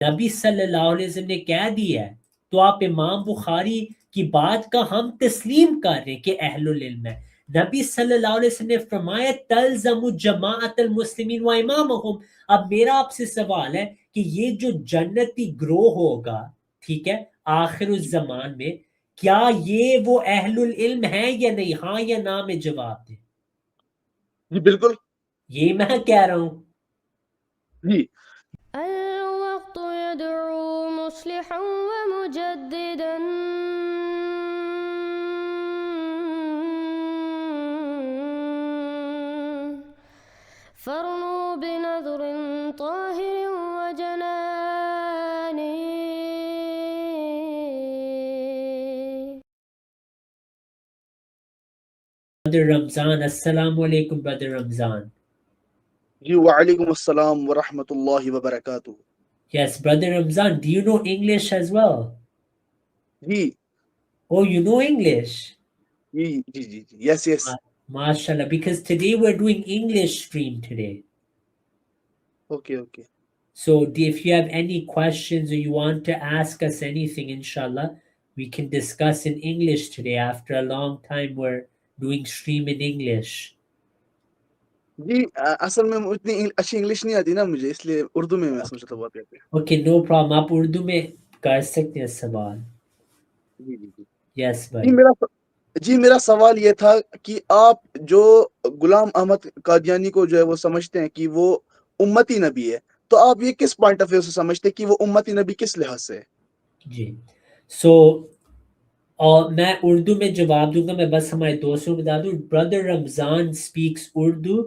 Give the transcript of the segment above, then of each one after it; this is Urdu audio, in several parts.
نبی صلی اللہ علیہ وسلم نے کہہ دیا ہے، تو آپ امام بخاری کی بات کا ہم تسلیم کر رہے ہیں کہ اہل العلم ہے۔ نبی صلی اللہ علیہ وسلم نے فرمایا تلزم جماعت المسلمین و امامہم۔ اب میرا آپ سے سوال ہے کہ یہ جو جنتی گروہ ہوگا، ٹھیک ہے، آخر الزمان میں، کیا یہ وہ اہل العلم ہیں یا نہیں؟ ہاں یا نہ میں جواب دیں۔ جی بالکل یہ میں کہہ رہا ہوں۔ جی الوقت يدعو مصلحا ومجددا فارنوا بنظر طاهر وجنان برادر رمضان، السلام علیکم برادر رمضان۔ جی وعلیکم السلام ورحمۃ اللہ وبرکاتہ۔ Yes, brother Ramzan, do you know English as well? جی Oh, you know English? جی جی جی جی yes yes MashaAllah, because today we're doing English stream today. Okay okay So if you have any questions or you want to ask us anything, inshallah, we can discuss in English today. After a long time, we're doing stream in English. جی اصل میں اتنی اچھی انگلش نہیں آتی نا مجھے، اس لیے اردو میں سوچا تھا بات کرتے ہیں۔ Okay, no problem. آپ اردو میں کر سکتے ہیں سوال۔ جی جی جی Yes, جی bhai. میرا سوال یہ تھا کہ آپ جو غلام احمد قادیانی کو جو ہے وہ سمجھتے ہیں کہ وہ امتی نبی ہے، تو آپ یہ کس پوائنٹ آف ویو سے سمجھتے ہیں کہ وہ امتی نبی کس لحاظ سے ہے؟ جی سو اور میں اردو میں جواب دوں گا، میں بس ہمارے دوستوں کو بتا دوں، brother Ramzan speaks Urdu,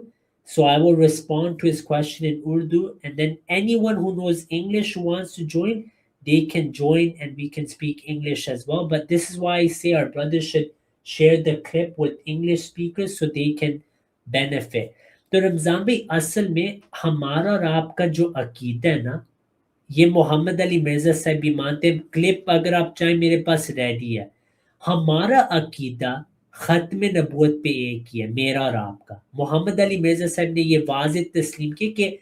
so I will respond to his question in Urdu and then anyone who knows English wants to join they can join and we can speak English as well, but this is why I say our brothers should share the clip with English speakers so they can benefit. تو رمضان بھائی اصل میں ہمارا اور آپ کا جو عقیدہ ہے نا، یہ محمد علی مرزا صاحب بھی مانتے ہیں، کلپ اگر آپ چاہیں میرے پاس ریڈی ہے۔ ہمارا عقیدہ ختم نبوت پہ ایک ہی ہے، میرا اور آپ کا۔ محمد علی مرزا صاحب نے یہ واضح تسلیم کی کہ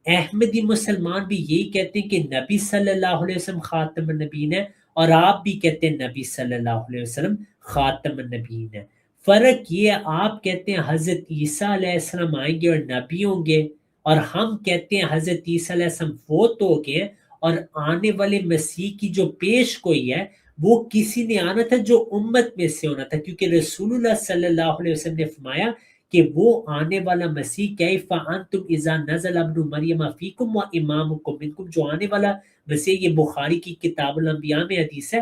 احمدی مسلمان بھی یہی کہتے ہیں کہ نبی صلی اللہ علیہ وسلم خاتم النبیین ہے، اور آپ بھی کہتے ہیں نبی صلی اللہ علیہ وسلم خاتم النبیین ہے۔ فرق یہ ہے، آپ کہتے ہیں حضرت عیسیٰ علیہ السلام آئیں گے اور نبی ہوں گے، اور ہم کہتے ہیں حضرت عیسیٰ علیہ السلام فوت ہو گئے، اور آنے والے مسیح کی جو پیش گوئی ہے وہ کسی نے آنا تھا جو امت میں سے ہونا تھا، کیونکہ رسول اللہ صلی اللہ علیہ وسلم نے فرمایا کہ وہ آنے والا مسیح کیف انتم اذا نزل ابن مریم فیکم و امامکم منکم، جو آنے والا مسیح، یہ بخاری کی کتاب الانبیاء میں حدیث ہے،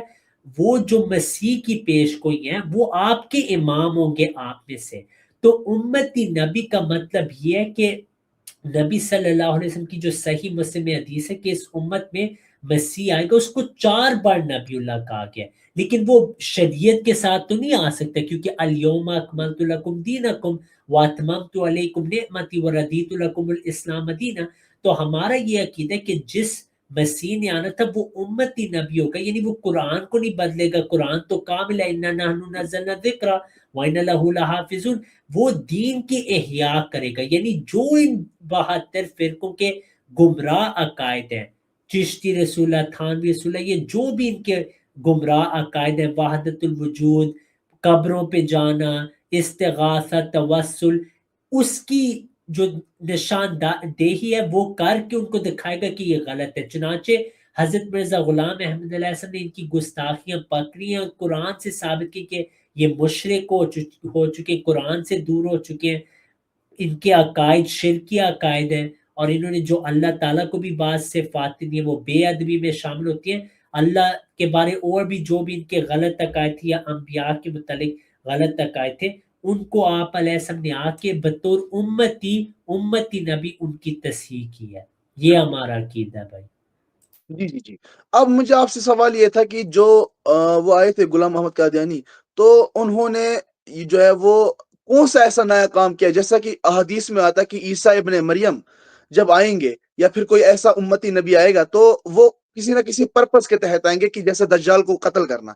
وہ جو مسیح کی پیش گوئی ہیں وہ آپ کے امام ہوں گے آپ میں سے۔ تو امتی نبی کا مطلب یہ ہے کہ نبی صلی اللہ علیہ وسلم کی جو صحیح مسلم میں حدیث ہے کہ اس امت میں مسیح آئے گا، اس کو 4 بار نبی اللہ کہا گیا، لیکن وہ شریعت کے ساتھ تو نہیں آ سکتا، کیونکہ الیوم اکملت لکم دینکم واتممت علیکم نعمتی وردیت لکم الاسلام دینا۔ تو ہمارا یہ عقیدہ ہے کہ جس مسیح نے آنا تھا وہ امتی نبی ہوگا، یعنی وہ قرآن کو نہیں بدلے گا، قرآن تو کامل ہے، انا نحن نزلنا الذکر وَإِنَّ لَهُ لَحَافِظُونَ، وہ دین کی احیاء کرے گا، یعنی جو ان 72 فرقوں کے گمراہ عقائد ہیں، چشتی رسول اللہ، تھانوی رسول اللہ، یہ جو بھی ان کے گمراہ عقائد ہیں، وحدت الوجود، قبروں پہ جانا، استغاثہ، توسل، اس کی جو نشان دہی ہے وہ کر کے ان کو دکھائے گا کہ یہ غلط ہے۔ چنانچہ حضرت مرزا غلام احمد علیہ السلام نے ان کی گستاخیاں پکڑی ہیں اور قرآن سے ثابت کی کہ یہ مشرک ہو چکے، قرآن سے دور ہو چکے ہیں، ان کے عقائد شرکی عقائد ہیں، اور انہوں نے جو اللہ تعالیٰ کو بھی بعض صفات دی ہیں وہ بے ادبی میں شامل ہوتی ہیں، اللہ کے بارے اور بھی جو بھی ان کے غلط عقائد تھے یا انبیاء کے متعلق غلط عقائد تھے، ان کو آپ علیہ السلام نے آ کے بطور امتی نبی ان کی تصحیح کی ہے۔ یہ ہمارا عقیدہ ہے بھائی۔ جی جی جی اب مجھے آپ سے سوال یہ تھا کہ جو وہ آئے تھے غلام احمد قادیانی، تو انہوں نے جو ہے وہ کون سا ایسا نیا کام کیا، جیسا کہ احادیث میں آتا ہے کہ عیسیٰ ابن مریم جب آئیں گے یا پھر کوئی ایسا امتی نبی آئے گا تو وہ کسی نہ کسی پرپس کے تحت آئیں گے، کہ جیسے دجال کو قتل کرنا۔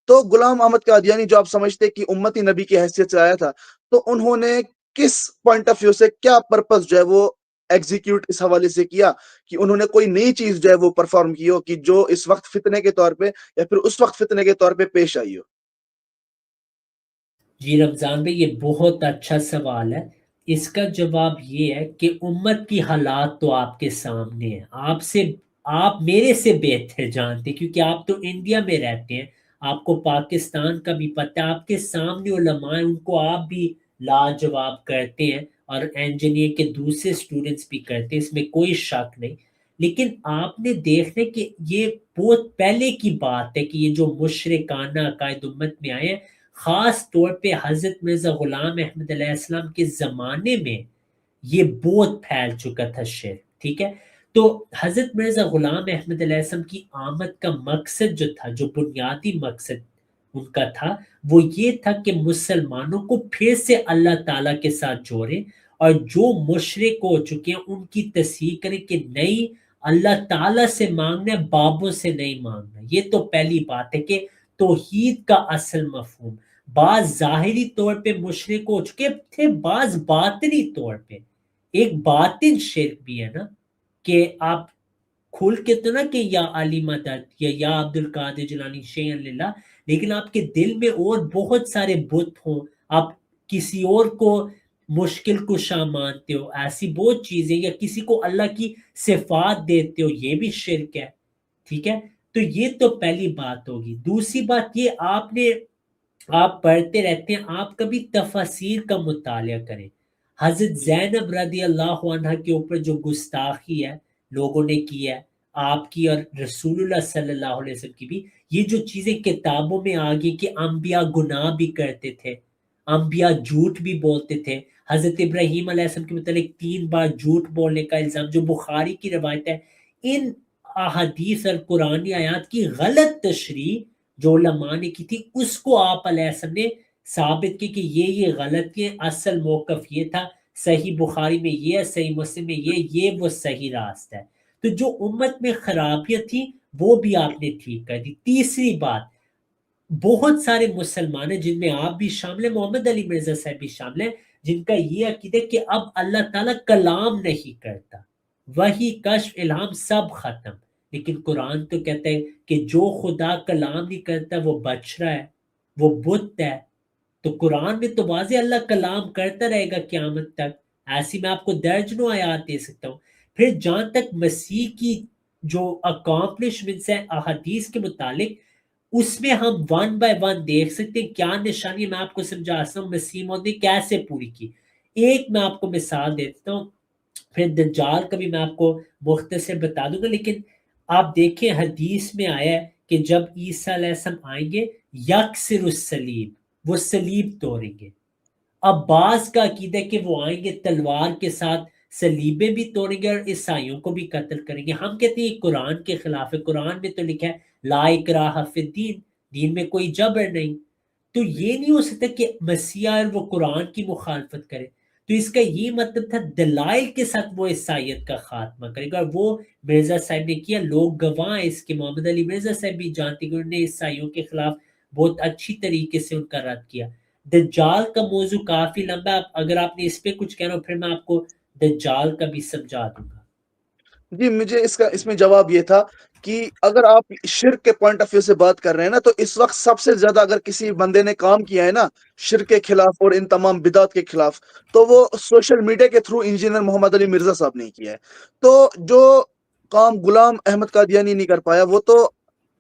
تو غلام احمد قادیانی جو آپ سمجھتے کہ امتی نبی کی حیثیت سے آیا تھا، تو انہوں نے کس پوائنٹ آف ویو سے کیا پرپس جو ہے وہ ایگزیکیوٹ اس حوالے سے کیا کہ انہوں نے کوئی نئی چیز جو ہے وہ پرفارم کی ہو کہ جو اس وقت فتنے کے طور پہ یا پھر اس وقت فتنے کے طور پہ پیش آئی ہو؟ جی رمضان بھائی، یہ بہت اچھا سوال ہے. اس کا جواب یہ ہے کہ امت کی حالات تو آپ کے سامنے ہیں. آپ میرے سے بہتر جانتے کیونکہ آپ تو انڈیا میں رہتے ہیں. آپ کو پاکستان کا بھی پتہ ہے. آپ کے سامنے علماء ہیں، ان کو آپ بھی لاجواب کرتے ہیں اور انجینئر کے دوسرے اسٹوڈنٹس بھی کرتے ہیں، اس میں کوئی شک نہیں. لیکن آپ نے دیکھنا کہ یہ بہت پہلے کی بات ہے کہ یہ جو مشرکانہ عقائد امت میں آئے ہیں، خاص طور پہ حضرت مرزا غلام احمد علیہ السلام کے زمانے میں یہ بہت پھیل چکا تھا شرک. ٹھیک ہے، تو حضرت مرزا غلام احمد علیہ السلام کی آمد کا مقصد جو تھا، جو بنیادی مقصد ان کا تھا، وہ یہ تھا کہ مسلمانوں کو پھر سے اللہ تعالیٰ کے ساتھ جوڑیں اور جو مشرک ہو چکے ہیں ان کی تصحیح کریں کہ نہیں، اللہ تعالیٰ سے مانگنا ہے، بابوں سے نہیں مانگنا. یہ تو پہلی بات ہے کہ توحید کا اصل مفہوم. بعض ظاہری طور پہ مشرک ہو چکے تھے، بعض باطنی طور پہ. ایک باطن شرک بھی ہے نا، کہ آپ کھل کے تو نہ کہ یا علی مدد یا عبد القادر جیلانی شیئن للہ، لیکن آپ کے دل میں اور بہت سارے بت ہوں، آپ کسی اور کو مشکل کشا مانتے ہو، ایسی بہت چیزیں، یا کسی کو اللہ کی صفات دیتے ہو، یہ بھی شرک ہے. ٹھیک ہے، تو یہ تو پہلی بات ہوگی. دوسری بات یہ، آپ پڑھتے رہتے ہیں، آپ کبھی تفاسیر کا مطالعہ کریں. حضرت زینب رضی اللہ عنہ کے اوپر جو گستاخی ہے لوگوں نے کی ہے، آپ کی اور رسول اللہ صلی اللہ علیہ وسلم کی بھی، یہ جو چیزیں کتابوں میں آ گئی کہ انبیاء گناہ بھی کرتے تھے، انبیاء جھوٹ بھی بولتے تھے. حضرت ابراہیم علیہ السلام کے متعلق 3 بار جھوٹ بولنے کا الزام، جو بخاری کی روایت ہے. ان احادیث اور قرآنی آیات کی غلط تشریح جو علماء نے کی تھی، اس کو آپ علیہ السلام نے ثابت کی کہ یہ غلطی ہے، اصل موقف یہ تھا، صحیح بخاری میں یہ ہے، صحیح مسلم میں یہ وہ صحیح راستہ ہے. تو جو امت میں خرابیاں تھیں وہ بھی آپ نے ٹھیک کر دی. تیسری بات، بہت سارے مسلمان ہیں جن میں آپ بھی شامل ہیں، محمد علی مرزا صاحب بھی شامل ہیں، جن کا یہ عقیدہ کہ اب اللہ تعالیٰ کلام نہیں کرتا، وہی کشف الہام سب ختم. لیکن قرآن تو کہتا ہے کہ جو خدا کلام نہیں کرتا وہ بچ رہا ہے، وہ بت ہے. تو قرآن میں تو واضح اللہ کلام کرتا رہے گا قیامت تک. ایسی میں آپ کو درجنوں آیات دے سکتا ہوں. پھر جہاں تک مسیح کی جو اکامپلشمنٹس ہیں احادیث کے متعلق، اس میں ہم 1 by 1 دیکھ سکتے ہیں کیا نشانی. میں آپ کو سمجھا سکتا ہوں مسیح موعود نے کیسے پوری کی. ایک میں آپ کو مثال دیتا ہوں، پھر دجال کا بھی میں آپ کو مختصر بتا دوں گا. لیکن آپ دیکھیں حدیث میں آیا ہے کہ جب عیسیٰ علیہ السلام آئیں گے، یکسر الصلیب، وہ صلیب توڑیں گے. اب بعض کا عقیدہ ہے کہ وہ آئیں گے تلوار کے ساتھ، صلیبیں بھی توڑیں گے اور عیسائیوں کو بھی قتل کریں گے. ہم کہتے ہیں یہ قرآن کے خلاف ہے. قرآن میں تو لکھا ہے لا اکراہ فی الدین، دین میں کوئی جبر نہیں. تو یہ نہیں ہو سکتا کہ مسیح اور وہ قرآن کی مخالفت کرے. تو اس کا یہ مطلب تھا دلائل کے ساتھ وہ عیسائیت کا خاتمہ کرے گا، اور وہ مرزا صاحب نے کیا. لوگ گواہ ہیں اس کے، محمد علی مرزا صاحب بھی جانتے کہ انہوں نے عیسائیوں کے خلاف بہت اچھی طریقے سے ان کا رد کیا. دجال کا موضوع کافی لمبا ہے، اگر آپ نے اس پہ کچھ کہنا ہو پھر میں آپ کو دجال کا بھی سمجھا دوں گا. جی، مجھے اس میں جواب یہ تھا کہ اگر آپ شرک کے پوائنٹ آف ویو سے بات کر رہے ہیں نا، تو اس وقت سب سے زیادہ اگر کسی بندے نے کام کیا ہے نا شرک کے خلاف اور ان تمام بدعت کے خلاف، تو وہ سوشل میڈیا کے تھرو انجینئر محمد علی مرزا صاحب نے کیا ہے. تو جو کام غلام احمد قادیانی نہیں کر پایا، وہ تو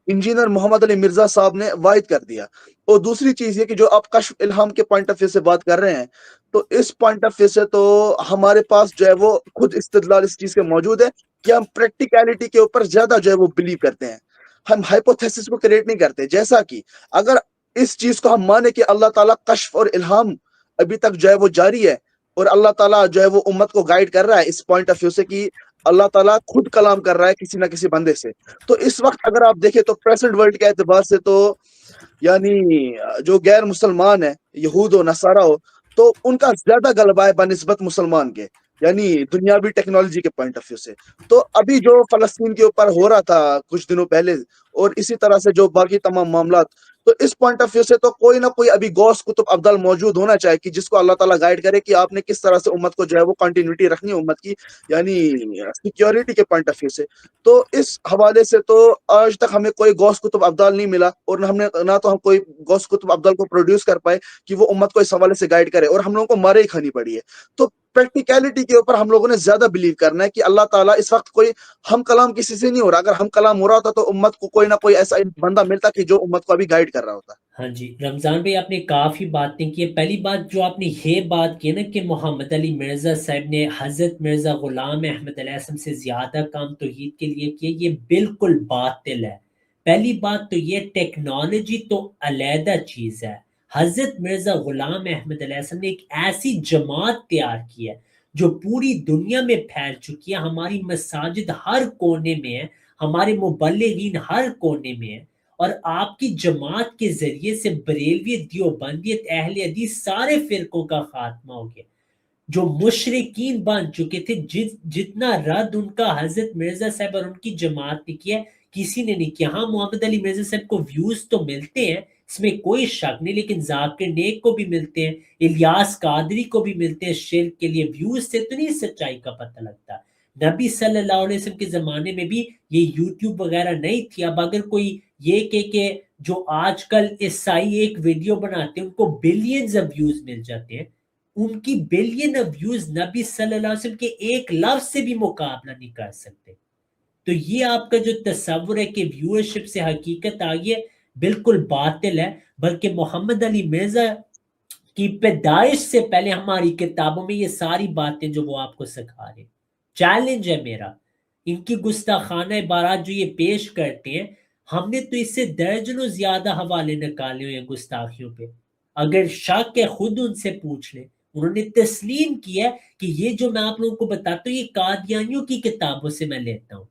انجینئر محمد علی مرزا صاحب نے واحد کر دیا. اور دوسری چیز یہ کہ جو آپ کشف الہام کے پوائنٹ آف ویو سے بات کر رہے ہیں، تو اس پوائنٹ آف ویو سے تو ہمارے پاس جو ہے وہ خود استدلال اس چیز کے موجود ہے کہ ہم پریکٹیکلٹی کے اوپر زیادہ جو ہے وہ بلیو کرتے ہیں، ہم ہائپوتھیسس کو کریٹ نہیں کرتے. جیسا کہ اگر اس چیز کو ہم مانے کہ اللہ تعالیٰ کشف اور الہام ابھی تک جو ہے وہ جاری ہے، اور اللہ تعالیٰ جو ہے وہ امت کو گائیڈ کر رہا ہے اس پوائنٹ آف ویو سے کہ اللہ تعالیٰ خود کلام کر رہا ہے کسی نہ کسی بندے سے، تو اس وقت اگر آپ دیکھیں تو پریزنٹ ورلڈ کے اعتبار سے تو یعنی جو غیر مسلمان ہیں، یہود ہو نصارہ ہو، تو ان کا زیادہ غلبہ ہے بنسبت مسلمان کے. یعنی دنیاوی ٹیکنالوجی کے پوائنٹ آف ویو سے. تو ابھی جو فلسطین کے اوپر ہو رہا تھا کچھ دنوں پہلے، اور اسی طرح سے جو باقی تمام معاملات، تو اس پوائنٹ آف ویو سے تو کوئی نہ کوئی ابھی غوث قطب ابدال موجود ہونا چاہیے کہ جس کو اللہ تعالیٰ گائیڈ کرے کہ آپ نے کس طرح سے امت کو جو ہے وہ کنٹینیوٹی رکھنی ہے امت کی، یعنی سیکیورٹی کے پوائنٹ آف ویو سے. تو اس حوالے سے تو آج تک ہمیں کوئی غوث قطب ابدال نہیں ملا، اور نہ تو ہم کوئی غوث قطب ابدال کو پروڈیوس کر پائے کہ وہ امت کو اس حوالے سے گائیڈ کرے، اور ہم لوگوں کو مارے ہی کھانی پڑی ہے. تو پریکٹیکلٹی کے اوپر ہم لوگوں نے زیادہ بلیو کرنا ہے کہ اللہ تعالیٰ اس وقت کوئی ہم کلام کسی سے نہیں ہو رہا. اگر ہم کلام ہو رہا ہوتا تو امت کو کوئی نہ کوئی ایسا بندہ ملتا کہ جو امت کو ابھی گائیڈ کر رہا ہوتا. ہاں جی رمضان بھائی، آپ نے کافی باتیں کی. پہلی بات جو آپ نے یہ بات کی نا کہ محمد علی مرزا صاحب نے حضرت مرزا غلام احمد علیہ السلام سے زیادہ کام توحید کے لیے کیے، یہ بالکل باطل ہے. پہلی بات تو یہ ٹیکنالوجی تو علیحدہ چیز ہے. حضرت مرزا غلام احمد علیہ السلام نے ایک ایسی جماعت تیار کی ہے جو پوری دنیا میں پھیل چکی ہے. ہماری مساجد ہر کونے میں ہے، ہمارے مبلغین ہر کونے میں ہیں، اور آپ کی جماعت کے ذریعے سے بریلویت، دیوبندیت، اہل حدیث سارے فرقوں کا خاتمہ ہو گیا. جو مشرکین بن چکے تھے، جتنا رد ان کا حضرت مرزا صاحب اور ان کی جماعت نے کیا، کسی نے نہیں کیا. ہاں محمد علی مرزا صاحب کو ویوز تو ملتے ہیں، اس میں کوئی شک نہیں، لیکن ذاکر نیک کو بھی ملتے ہیں، الیاس قادری کو بھی ملتے ہیں. شرک کے لیے ویوز سے تو نہیں سچائی کا پتہ لگتا. نبی صلی اللہ علیہ وسلم کے زمانے میں بھی یہ یوٹیوب وغیرہ نہیں تھی. اب اگر کوئی یہ کہ جو آج کل عیسائی ایک ویڈیو بناتے ہیں ان کو بلینز آف ویوز مل جاتے ہیں، ان کی بلین آف ویوز نبی صلی اللہ علیہ وسلم کے ایک لفظ سے بھی مقابلہ نہیں کر سکتے. تو یہ آپ کا جو تصور ہے کہ ویورشپ سے حقیقت آگئی ہے، بالکل باطل ہے. بلکہ محمد علی مرزا کی پیدائش سے پہلے ہماری کتابوں میں یہ ساری باتیں جو وہ آپ کو سکھا رہے ہیں. چیلنج ہے میرا، ان کی گستاخانہ عبارات جو یہ پیش کرتے ہیں، ہم نے تو اس سے درجنوں زیادہ حوالے نکالے ہوئے ہیں گستاخیوں پہ. اگر شک ہے خود ان سے پوچھ لیں، انہوں نے تسلیم کیا کہ یہ جو میں آپ لوگوں کو بتاتا ہوں یہ قادیانیوں کی کتابوں سے میں لیتا ہوں.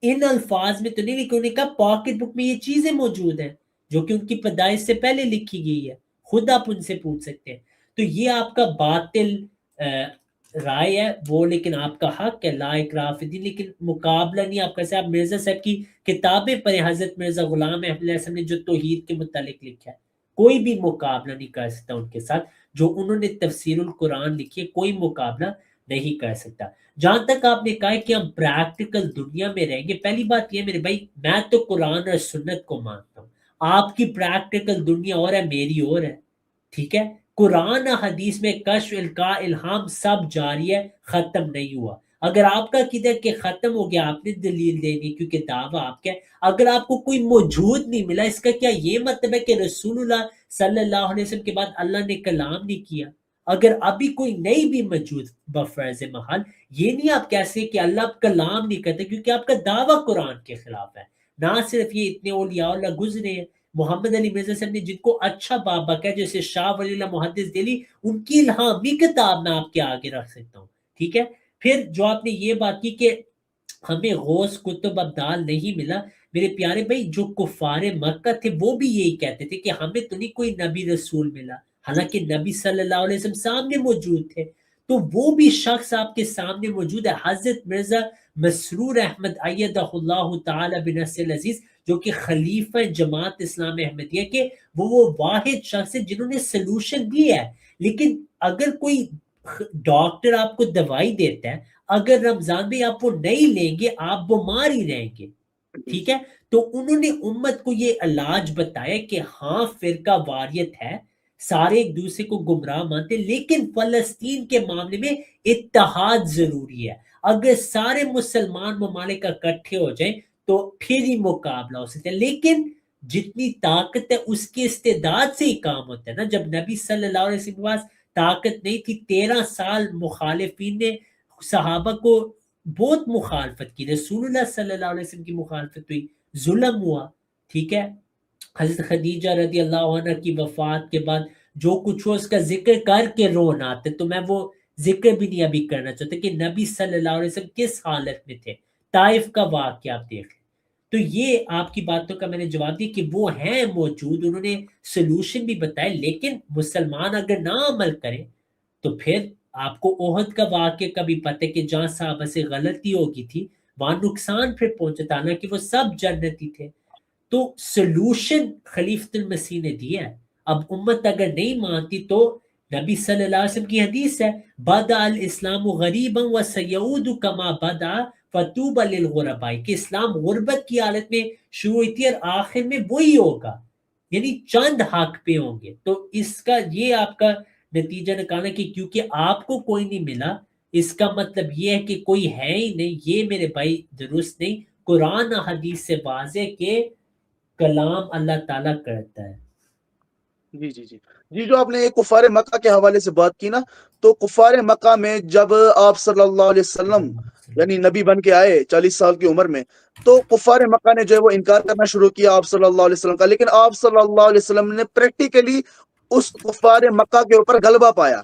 ان الفاظ میں تو نہیں، لیکن انہوں نے کہا پاکٹ بک میں یہ چیزیں موجود ہیں جو کہ ان کی پیدائش سے پہلے لکھی گئی ہے، خود آپ ان سے پوچھ سکتے ہیں. تو یہ آپ کا باطل رائے ہے وہ، لیکن آپ کا حق ہے لا اکراہ فی الدین، لیکن مقابلہ نہیں آپ کا. سے آپ مرزا صاحب کی کتابیں پڑھیں، حضرت مرزا غلام احمد علیہ السلام نے جو توحید کے متعلق لکھا ہے، کوئی بھی مقابلہ نہیں کر سکتا ان کے ساتھ. جو انہوں نے تفسیر القرآن لکھی ہے، کوئی مقابلہ نہیں کر سکتا. جہاں تک آپ نے کہا کہ ہم پریکٹیکل دنیا میں رہیں گے، پہلی بات یہ میرے بھائی، میں تو قرآن اور سنت کو مانتا ہوں. آپ کی پریکٹیکل دنیا اور ہے، میری اور ہے. ٹھیک ہے، قرآن حدیث میں کشف، القاء، الہام سب جاری ہے، ختم نہیں ہوا. اگر آپ کا عقیدہ کہ ختم ہو گیا، آپ نے دلیل دینی، کیونکہ دعویٰ آپ کا ہے. اگر آپ کو کوئی موجود نہیں ملا، اس کا کیا یہ مطلب ہے کہ رسول اللہ صلی اللہ علیہ وسلم کے بعد اللہ نے کلام نہیں کیا؟ اگر ابھی کوئی نہیں بھی موجود بفرض محال، یہ نہیں آپ کیسے کہ اللہ کلام نہیں کرتے، کیونکہ آپ کا دعویٰ قرآن کے خلاف ہے. نہ صرف یہ اتنے اولیاء اللہ گزرے ہیں، محمد علی مرزا صاحب نے جن کو اچھا بابک ہے، جیسے شاہ ولی اللہ محدث دہلی، ان کی الہامی کتاب میں آپ کے آگے رکھ سکتا ہوں. ٹھیک ہے، پھر جو آپ نے یہ بات کی کہ ہمیں غوث قطب ابدال نہیں ملا، میرے پیارے بھائی جو کفار مکہ تھے وہ بھی یہی کہتے تھے کہ ہمیں تو نہیں کوئی نبی رسول ملا، حالانکہ نبی صلی اللہ علیہ وسلم سامنے موجود تھے. تو وہ بھی شخص آپ کے سامنے موجود ہے، حضرت مرزا مسرور احمد ایدہ اللہ تعالی بنصر العزیز، جو کہ خلیفہ جماعت اسلام احمدیہ کے وہ واحد شخص ہیں جنہوں نے سلوشن دی ہے. لیکن اگر کوئی ڈاکٹر آپ کو دوائی دیتا ہے، اگر رمضان بھی آپ وہ نہیں لیں گے آپ بیمار ہی رہیں گے. ٹھیک ہے، تو انہوں نے امت کو یہ علاج بتایا کہ ہاں فرقہ واریت ہے، سارے ایک دوسرے کو گمراہ مانتے، لیکن فلسطین کے معاملے میں اتحاد ضروری ہے. اگر سارے مسلمان ممالک اکٹھے ہو جائیں تو پھر ہی مقابلہ ہو سکتا ہے. لیکن جتنی طاقت ہے اس کی استعداد سے ہی کام ہوتا ہے نا. جب نبی صلی اللہ علیہ وسلم کے پاس طاقت نہیں تھی، 13 سال مخالفین نے صحابہ کو بہت مخالفت کی، رسول اللہ صلی اللہ علیہ وسلم کی مخالفت ہوئی، ظلم ہوا. ٹھیک ہے، حضرت خدیجہ رضی اللہ عنہ کی وفات کے بعد جو کچھ ہوا اس کا ذکر کر کے رون آتے، تو میں وہ ذکر بھی نہیں ابھی کرنا چاہتا کہ نبی صلی اللہ علیہ وسلم کس حالت میں تھے. طائف کا واقعہ آپ دیکھ لیں. تو یہ آپ کی باتوں کا میں نے جواب دیا کہ وہ ہیں موجود، انہوں نے سلوشن بھی بتائے، لیکن مسلمان اگر نہ عمل کریں تو پھر آپ کو احد کا واقعہ کا بھی پتہ ہے کہ جہاں صحابہ سے غلطی ہو گئی تھی وہاں نقصان پھر پہنچا تھا نا کہ وہ سب جنتی تھے. تو سلوشن خلیفۃ المسیح نے دیا ہے. اب امت اگر نہیں مانتی تو نبی صلی اللہ علیہ وسلم کی حدیث ہے بدأ الاسلام غریبا وسیعود کما بدأ فتوبى للغرباء کہ اسلام غربت کی حالت میں شروع ہوئی تھی اور آخر میں وہی ہوگا، یعنی چند حق پہ ہوں گے. تو اس کا یہ آپ کا نتیجہ نکالنا کہ کیونکہ آپ کو کوئی نہیں ملا اس کا مطلب یہ ہے کہ کوئی ہے ہی نہیں. یہ میرے بھائی درست نہیں. قرآن و حدیث سے واضح کہ کلام اللہ تعالیٰ کرتا ہے. جی جی جی جی جو آپ نے کفار مکہ کے حوالے سے بات کی نا، تو کفار مکہ میں جب آپ صلی اللہ علیہ وسلم یعنی نبی بن کے آئے 40 سال کی عمر میں، تو کفار مکہ نے جو ہے وہ انکار کرنا شروع کیا آپ صلی اللہ علیہ وسلم کا، لیکن آپ صلی اللہ علیہ وسلم نے پریکٹیکلی اس کفار مکہ کے اوپر غلبہ پایا.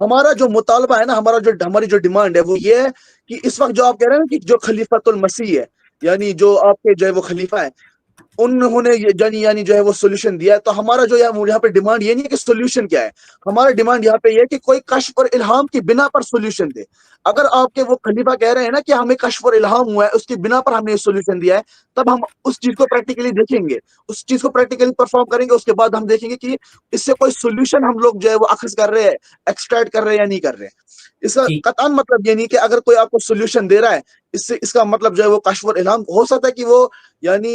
ہمارا جو مطالبہ ہے نا، ہماری جو ڈیمانڈ ہے وہ یہ ہے کہ اس وقت جو آپ کہہ رہے ہیں کہ جو خلیفۃ المسیح ہے، یعنی جو آپ کے جو ہے وہ خلیفہ ہے، انہوں نے یعنی جو ہے وہ سولوشن دیا ہے. تو ہمارا جو یہاں پہ ڈیمانڈ یہ نہیں ہے کہ سولوشن کیا ہے، ہمارا ڈیمانڈ یہاں پہ یہ ہے کہ کوئی کشف اور الہام کی بنا پر سولوشن دے. اگر آپ کے وہ خلیفہ کہہ رہے ہیں نا کہ ہمیں کشف اور الہام ہوا ہے، اس کی بنا پر ہم نے یہ سولوشن دیا ہے، تب ہم اس چیز کو پریکٹیکلی دیکھیں گے، اس چیز کو پریکٹیکلی پرفارم کریں گے. اس کے بعد ہم دیکھیں گے کہ اس سے کوئی سولوشن ہم لوگ جو ہے وہ اخذ کر رہے ہیں، ایکسٹریکٹ کر رہے ہیں یا نہیں کر رہے ہیں. اس کا ٹھیک قطعاً مطلب یہ نہیں کہ اگر کوئی آپ کو سولوشن دے رہا ہے اس کا مطلب جو ہے وہ کشف اور الہام ہو سکتا ہے کہ وہ یعنی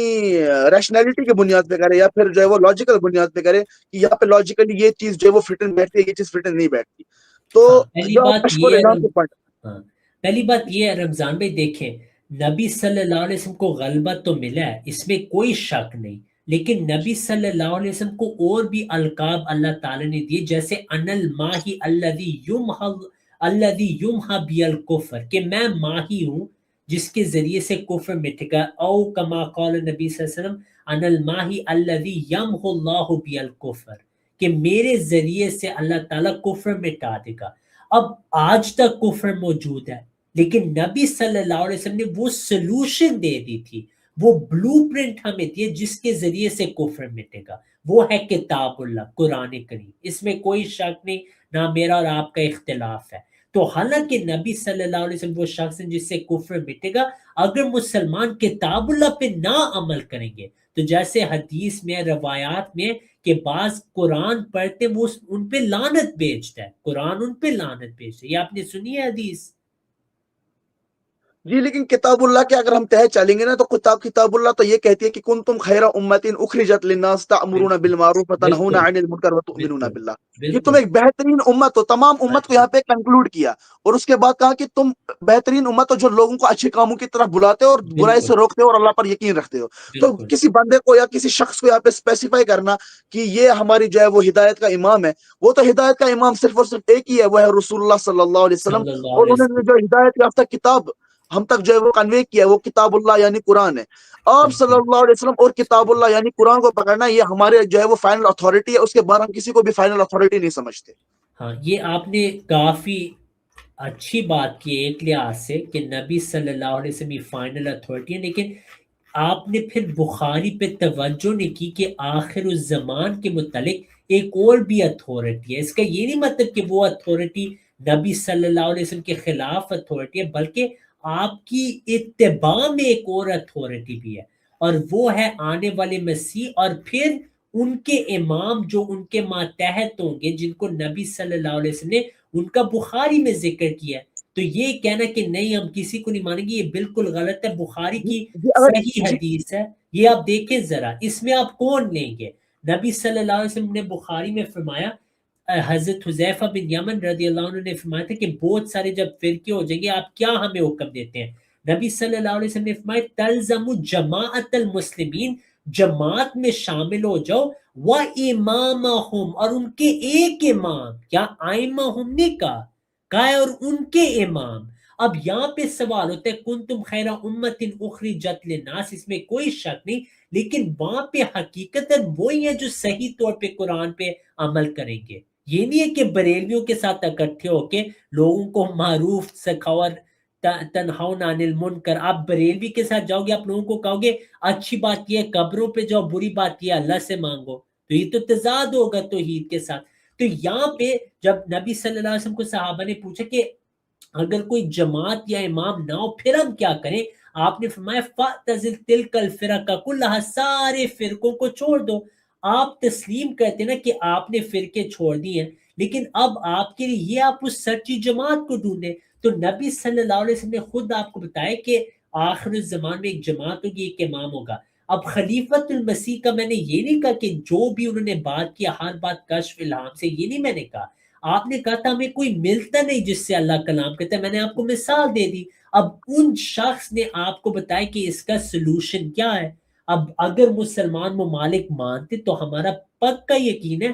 ریشنلٹی کی بنیاد پہ کرے یا پھر جو ہے وہ لاجیکل بنیاد پہ کرے کہ یہاں پہ لاجیکلی یہ چیز جو ہے وہ فٹن بیٹھتی ہے، یہ چیز فٹن نہیں بیٹھتی. تو ہاں پہلی جو آپ بات کشف اور یہ ہے الہام کے پوائنٹ ہاں پہلی بات یہ ہے رمضان بھائی دیکھیں نبی صلی اللہ علیہ وسلم کو غلبہ تو ملا ہے، اس میں کوئی شک نہیں، لیکن نبی صلی اللہ علیہ وسلم کو اور بھی القاب اللہ تعالی نے دیے، جیسے ان الماہی الذی یمحى بی الکفر کہ میں ماہی ہوں جس کے ذریعے سے کفر مٹے گا، او کما قال نبی صلی اللہ علیہ وسلم ان الماہی الذی یمحو اللہ بی الکفر کہ میرے ذریعے سے اللہ تعالیٰ کفر مٹا دے گا. اب آج تک کفر موجود ہے لیکن نبی صلی اللہ علیہ وسلم نے وہ سلوشن دے دی تھی، وہ بلو پرنٹ ہمیں دیے جس کے ذریعے سے کفر مٹے گا، وہ ہے کتاب اللہ قرآن کریم. اس میں کوئی شک نہیں، نہ میرا اور آپ کا اختلاف ہے. تو حالانکہ نبی صلی اللہ علیہ وسلم وہ شخص ہیں جس سے کفر مٹے گا اگر مسلمان کتاب اللہ پہ نہ عمل کریں گے. تو جیسے حدیث میں روایات میں کہ بعض قرآن پڑھتے وہ ان پہ لعنت بھیجتا ہے، قرآن ان پہ لعنت بھیجتا ہے. یہ آپ نے سنی ہے حدیث؟ جی لیکن کتاب اللہ کے اگر ہم تہ چلیں گے نا تو کتاب اللہ تو یہ کہتی ہے کہ کنتم خیر امت اخرجت للناس تأمرون بالکل بالمعروف وتنہون بالکل عن المنکر وتؤمنون بالکل باللہ. یہ تم بالکل ایک بہترین امت ہو، تمام امت کو اچھا یہاں پہ کنکلوڈ کیا اور اس کے بعد کہا کہ تم بہترین امت ہو جو لوگوں کو اچھے کاموں کی طرف بلاتے ہو اور برائی بالکل سے روکتے ہو اور اللہ پر یقین رکھتے ہو. تو بالکل کسی بندے کو یا کسی شخص کو یہاں پہ اسپیسیفائی کرنا کہ یہ ہماری جو ہے وہ ہدایت کا امام ہے، وہ تو ہدایت کا امام صرف اور صرف ایک ہی ہے، وہ ہے رسول اللہ صلی اللہ علیہ وسلم. صلی اللہ اور علیہ انہوں نے وسلم. جو ہدایت یافتہ کتاب ہم تک جو ہے وہ کنوے کیا ہے وہ کتاب اللہ یعنی قرآن ہے. آپ صلی بالکل اللہ علیہ وسلم اور کتاب اللہ یعنی قرآن کو پکڑنا یہ ہمارے جو ہے وہ فائنل اتھارٹی ہے، اس کے بعد ہم کسی کو بھی فائنل اتھارٹی نہیں سمجھتے. ہاں یہ آپ نے کافی اچھی بات کی ایک لحاظ سے کہ نبی صلی اللہ علیہ وسلم یہ فائنل اتھارٹی ہے، لیکن آپ نے پھر بخاری پہ توجہ نہیں کی کہ آخر الزمان کے متعلق ایک اور بھی اتھارٹی ہے. اس کا یہ نہیں مطلب کہ وہ اتھارٹی نبی صلی اللہ علیہ وسلم کے خلاف اتھارٹی ہے، بلکہ آپ کی اتباع میں ایک اور اتھارٹی بھی ہے، اور وہ ہے آنے والے مسیح اور پھر ان کے امام جو ان کے ماتحت ہوں گے جن کو نبی صلی اللہ علیہ وسلم نے ان کا بخاری میں ذکر کیا ہے. تو یہ کہنا کہ نہیں ہم کسی کو نہیں مانیں گے یہ بالکل غلط ہے. بخاری کی اگر صحیح حدیث ہے، یہ آپ دیکھیں ذرا، اس میں آپ کون لیں گے؟ نبی صلی اللہ علیہ وسلم نے بخاری میں فرمایا، حضرت حذیفہ بن یمن رضی اللہ عنہ نے فرمایا تھا کہ بہت سارے جب فرقے ہو جائیں گے آپ کیا ہمیں حکم دیتے ہیں؟ نبی صلی اللہ علیہ وسلم نے فرمایا تلزم جماعت المسلمین، جماعت میں شامل ہو جاؤ، وَإِمَامَهُمْ اور ان کے ایک امام، کیا آئمہم نے کہا ہے اور ان کے امام. اب یہاں پہ سوال ہوتا ہے کنتم خیر امت اخرجت للناس، اس میں کوئی شک نہیں، لیکن وہاں پہ حقیقت وہی ہے جو صحیح طور پہ قرآن پہ عمل کریں گے. یہ نہیں ہے کہ بریلویوں کے ساتھ اکٹھے ہو کے لوگوں کو معروف سکھاؤ اور تنہون عن المنکر. آپ بریلوی کے ساتھ جاؤ گے آپ لوگوں کو کہو گے اچھی بات یہ ہے قبروں پہ جاؤ، بری بات یہ اللہ سے مانگو، تو یہ تو تضاد ہوگا توحید کے ساتھ. تو یہاں پہ جب نبی صلی اللہ علیہ وسلم کو صحابہ نے پوچھا کہ اگر کوئی جماعت یا امام نہ ہو پھر ہم کیا کریں، آپ نے فرمایا فَاعْتَزِلْ تِلْكَ الْفِرَقَ كُلَّهَا، سارے فرقوں کو چھوڑ دو. آپ تسلیم کرتے نا کہ آپ نے فرقے چھوڑ دی ہیں، لیکن اب آپ کے لیے یہ آپ اس سچی جماعت کو ڈھونڈیں. تو نبی صلی اللہ علیہ وسلم نے خود آپ کو بتایا کہ آخر الزمان میں ایک جماعت ہوگی، ایک امام ہوگا. اب خلیفۃ المسیح کا میں نے یہ نہیں کہا کہ جو بھی انہوں نے بات کی ہر بات کشف الہام سے، یہ نہیں میں نے کہا. آپ نے کہا تھا ہمیں کوئی ملتا نہیں جس سے اللہ کلام کہتا ہے، میں نے آپ کو مثال دے دی. اب ان شخص نے آپ کو بتایا کہ اس کا سلوشن کیا ہے. اب اگر مسلمان ممالک مانتے تو ہمارا پکا یقین ہے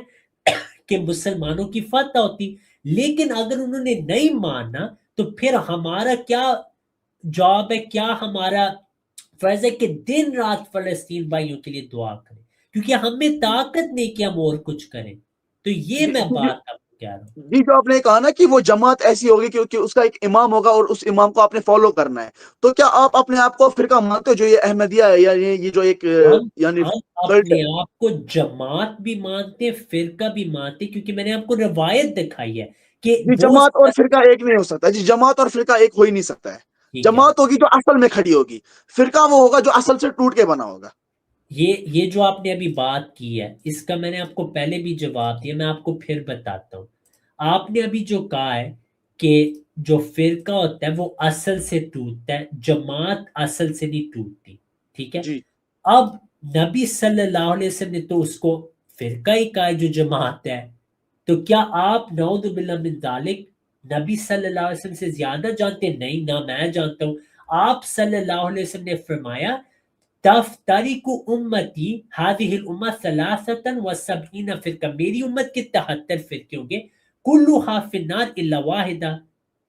کہ مسلمانوں کی فتح ہوتی، لیکن اگر انہوں نے نہیں ماننا تو پھر ہمارا کیا جواب ہے، کیا ہمارا فرض ہے کہ دن رات فلسطین بھائیوں کے لیے دعا کریں، کیونکہ ہمیں طاقت نہیں کہ ہم اور کچھ کریں. تو یہ میں بات آپ کو کہہ رہا ہوں. جی جو آپ نے کہا نا کہ وہ جماعت ایسی ہوگی کیونکہ اس کا ایک امام ہوگا اور اس امام کو آپ نے فالو کرنا ہے، تو کیا آپ اپنے آپ کو فرقہ مانتے ہو جو یہ احمدیہ ہے یا یہ جو ایک یعنی ہم کلٹ اپنے ہے؟ آپ کو جماعت بھی مانتے، فرقہ بھی مانتے، کیونکہ میں نے آپ کو روایت دکھائی ہے کہ جی وہ جماعت اور فرقہ ایک نہیں ہو سکتا. جی جماعت اور فرقہ ایک ہو ہی نہیں سکتا ہے. ٹھیک ہے. جماعت ہوگی جو اصل میں کھڑی ہوگی، فرقہ وہ ہوگا جو اصل سے ٹوٹ کے بنا ہوگا. یہ جو آپ نے ابھی بات کی ہے اس کا میں نے آپ کو پہلے بھی جواب دیا، میں آپ کو پھر بتاتا ہوں. آپ نے ابھی جو کہا ہے کہ جو فرقہ ہوتا ہے وہ اصل سے ٹوٹتا ہے، جماعت اصل سے نہیں ٹوٹتی. ٹھیک ہے. جی اب نبی صلی اللہ علیہ وسلم نے تو اس کو فرقہ ہی کہا ہے جو جماعت ہے. تو کیا آپ نعوذ باللہ من ذالک نبی صلی اللہ علیہ وسلم سے زیادہ جانتے ہیں؟ نہیں، نہ میں جانتا ہوں. آپ صلی اللہ علیہ وسلم نے فرمایا تفترق امتی هذه الامہ 73 فرقہ، میری امت کے 73 فرقے ہوں گے، کلها فی النار الا واحدہ.